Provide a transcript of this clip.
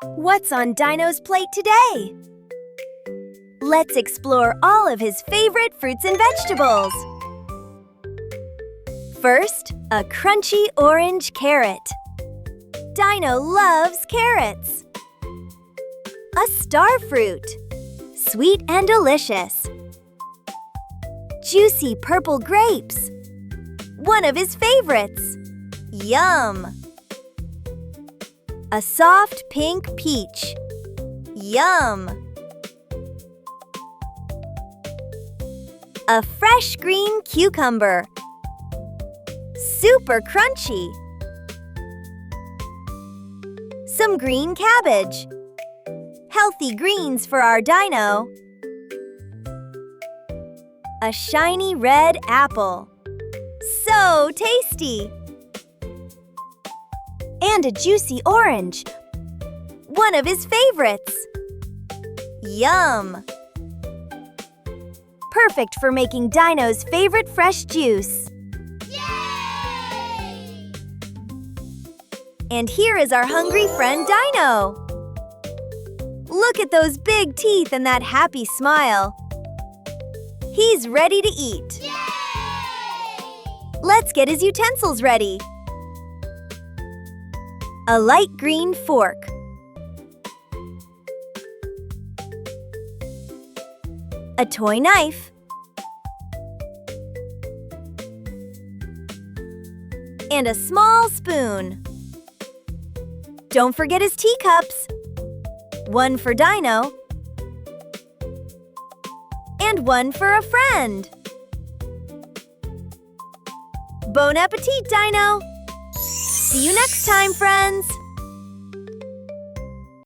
What's on Dino's plate today? Let's explore all of his favorite fruits and vegetables. First, a crunchy orange carrot. Dino loves carrots. A star fruit, sweet and delicious. Juicy purple grapes, one of his favorites. Yum! A soft pink peach. Yum! A fresh green cucumber. Super crunchy. Some green cabbage. Healthy greens for our Dino. A shiny red apple. So tasty! And a juicy orange, one of his favorites. Yum! Perfect for making Dino's favorite fresh juice. Yay! And here is our hungry friend Dino. Look at those big teeth and that happy smile. He's ready to eat. Yay! Let's get his utensils ready. A light green fork. A toy knife. And a small spoon. Don't forget his teacups. One for Dino. And one for a friend. Bon appetit, Dino! See you next time, friends!